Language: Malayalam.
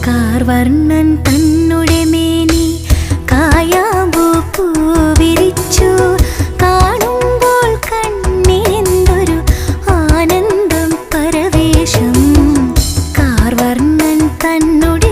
കാർവർണ്ണൻ തന്നുടെ മേനി കായാമ്പൂ പൂവിരിച്ചു. കാണുമ്പോൾ കണ്ണിനെന്തൊരു ആനന്ദം പരവേശം. കാർവർണ്ണൻ തന്നുടെ